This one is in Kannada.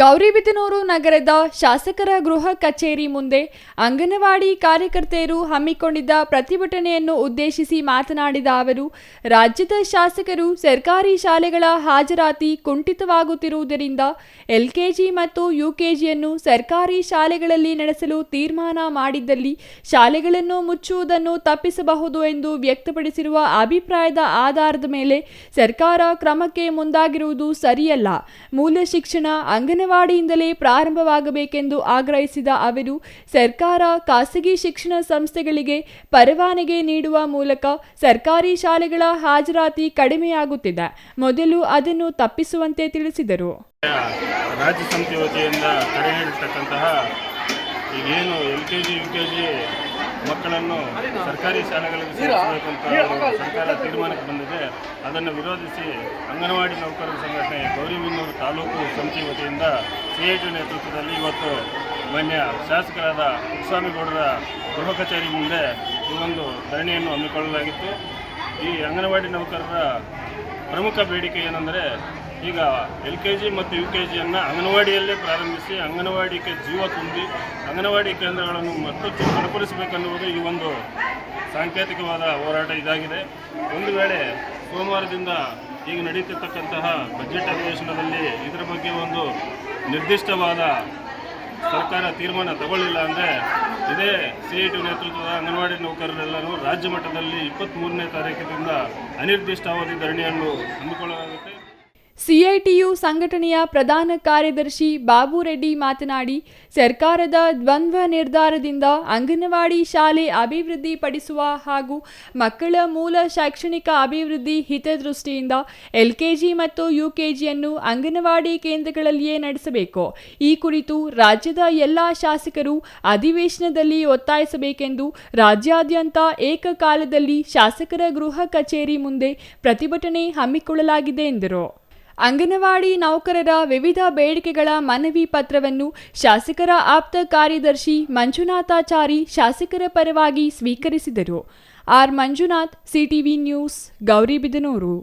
ಗೌರಿಬಿದನೂರು ನಗರದ ಶಾಸಕರ ಗೃಹ ಕಚೇರಿ ಮುಂದೆ ಅಂಗನವಾಡಿ ಕಾರ್ಯಕರ್ತೆಯರು ಹಮ್ಮಿಕೊಂಡಿದ್ದ ಪ್ರತಿಭಟನೆಯನ್ನು ಉದ್ದೇಶಿಸಿ ಮಾತನಾಡಿದ ಅವರು, ರಾಜ್ಯದ ಶಾಸಕರು ಸರ್ಕಾರಿ ಶಾಲೆಗಳ ಹಾಜರಾತಿ ಕುಂಠಿತವಾಗುತ್ತಿರುವುದರಿಂದ ಎಲ್ಕೆಜಿ ಮತ್ತು ಯುಕೆಜಿಯನ್ನು ಸರ್ಕಾರಿ ಶಾಲೆಗಳಲ್ಲಿ ನಡೆಸಲು ತೀರ್ಮಾನ ಮಾಡಿದ್ದಲ್ಲಿ ಶಾಲೆಗಳನ್ನು ಮುಚ್ಚುವುದನ್ನು ತಪ್ಪಿಸಬಹುದು ಎಂದು ವ್ಯಕ್ತಪಡಿಸಿರುವ ಅಭಿಪ್ರಾಯದ ಆಧಾರದ ಮೇಲೆ ಸರ್ಕಾರ ಕ್ರಮಕ್ಕೆ ಮುಂದಾಗಿರುವುದು ಸರಿಯಲ್ಲ. ಮೂಲ ಶಿಕ್ಷಣ ಅಂಗನವಾಡಿಯಿಂದಲೇ ಪ್ರಾರಂಭವಾಗಬೇಕೆಂದು ಆಗ್ರಹಿಸಿದ ಅವರು, ಸರ್ಕಾರ ಖಾಸಗಿ ಶಿಕ್ಷಣ ಸಂಸ್ಥೆಗಳಿಗೆ ಪರವಾನಗಿ ನೀಡುವ ಮೂಲಕ ಸರ್ಕಾರಿ ಶಾಲೆಗಳ ಹಾಜರಾತಿ ಕಡಿಮೆಯಾಗುತ್ತಿದೆ. ಮೊದಲು ಅದನ್ನು ತಪ್ಪಿಸುವಂತೆ ತಿಳಿಸಿದರು. ರಾಜ್ಯ ಸಮಿತಿ ವತಿಯಿಂದ ತಡೆ ನೀಡಿರ್ತಕ್ಕಂತಹ ಈಗೇನು ಎಲ್ಕೆಜಿ ಯುಕೆಜಿ ಮಕ್ಕಳನ್ನು ಸರ್ಕಾರಿ ಶಾಲೆಗಳಲ್ಲಿ ಸೇರಿಸಬೇಕಂತ ಸರ್ಕಾರ ತೀರ್ಮಾನಕ್ಕೆ ಬಂದಿದೆ. ಅದನ್ನು ವಿರೋಧಿಸಿ ಅಂಗನವಾಡಿ ನೌಕರರ ಸಂಘಟನೆ ಗೌರಿಬಿದನೂರು ತಾಲೂಕು ಸಮಿತಿ ವತಿಯಿಂದ CIT ನೇತೃತ್ವದಲ್ಲಿ ಇವತ್ತು ಮಾನ್ಯ ಶಾಸಕರಾದ ಪುಟ್ಟಸ್ವಾಮಿಗೌಡರ ಗೃಹ ಕಚೇರಿ ಮುಂದೆ ಈ ಒಂದು ಧರಣಿಯನ್ನು ಹಮ್ಮಿಕೊಳ್ಳಲಾಗಿತ್ತು. ಈ ಅಂಗನವಾಡಿ ನೌಕರರ ಪ್ರಮುಖ ಬೇಡಿಕೆ ಏನೆಂದರೆ, ಈಗ LKG ಮತ್ತು UKGಯನ್ನು ಅಂಗನವಾಡಿಯಲ್ಲೇ ಪ್ರಾರಂಭಿಸಿ ಅಂಗನವಾಡಿಗೆ ಜೀವ ತುಂಬಿ ಅಂಗನವಾಡಿ ಕೇಂದ್ರಗಳನ್ನು ಮತ್ತಷ್ಟು ಬಲಪಡಿಸಬೇಕೆನ್ನುವುದು ಈ ಒಂದು ಸಾಂಕೇತಿಕವಾದ ಹೋರಾಟ ಇದಾಗಿದೆ. ಒಂದು ವೇಳೆ ಸೋಮವಾರದಿಂದ ಈಗ ನಡೀತಿರ್ತಕ್ಕಂತಹ ಬಜೆಟ್ ಅಧಿವೇಶನದಲ್ಲಿ ಇದರ ಬಗ್ಗೆ ಒಂದು ನಿರ್ದಿಷ್ಟವಾದ ಸರ್ಕಾರ ತೀರ್ಮಾನ ತಗೊಳ್ಳಿಲ್ಲ ಅಂದರೆ ಇದೇ CIT ನೇತೃತ್ವದ ಅಂಗನವಾಡಿ ನೌಕರರೆಲ್ಲರೂ ರಾಜ್ಯ ಮಟ್ಟದಲ್ಲಿ 23ನೇ ತಾರೀಕಿನಿಂದ ಅನಿರ್ದಿಷ್ಟಾವಧಿ ಧರಣಿಯನ್ನು ಹಮ್ಮಿಕೊಳ್ಳಲಾಗುತ್ತೆ. CITU ಸಂಘಟನೆಯ ಪ್ರಧಾನ ಕಾರ್ಯದರ್ಶಿ ಬಾಬು ರೆಡ್ಡಿ ಮಾತನಾಡಿ, ಸರ್ಕಾರದ ದ್ವಂದ್ವ ನಿರ್ಧಾರದಿಂದ ಅಂಗನವಾಡಿ ಶಾಲೆ ಅಭಿವೃದ್ಧಿ ಪಡಿಸುವ ಹಾಗೂ ಮಕ್ಕಳ ಮೂಲ ಶೈಕ್ಷಣಿಕ ಅಭಿವೃದ್ಧಿ ಹಿತದೃಷ್ಟಿಯಿಂದ LKG ಮತ್ತು UKGಯನ್ನು ಅಂಗನವಾಡಿ ಕೇಂದ್ರಗಳಲ್ಲಿಯೇ ನಡೆಸಬೇಕು. ಈ ಕುರಿತು ರಾಜ್ಯದ ಎಲ್ಲ ಶಾಸಕರು ಅಧಿವೇಶನದಲ್ಲಿ ಒತ್ತಾಯಿಸಬೇಕೆಂದು ರಾಜ್ಯಾದ್ಯಂತ ಏಕಕಾಲದಲ್ಲಿ ಶಾಸಕರ ಗೃಹ ಕಚೇರಿ ಮುಂದೆ ಪ್ರತಿಭಟನೆ ಹಮ್ಮಿಕೊಳ್ಳಲಾಗಿದೆ ಎಂದರು. ಅಂಗನವಾಡಿ ನೌಕರರ ವಿವಿಧ ಬೇಡಿಕೆಗಳ ಮನವಿ ಪತ್ರವನ್ನು ಶಾಸಕರ ಆಪ್ತ ಕಾರ್ಯದರ್ಶಿ ಮಂಜುನಾಥಾಚಾರಿ ಶಾಸಕರ ಪರವಾಗಿ ಸ್ವೀಕರಿಸಿದರು. R Manjunath, CTV news, Gauribidanur.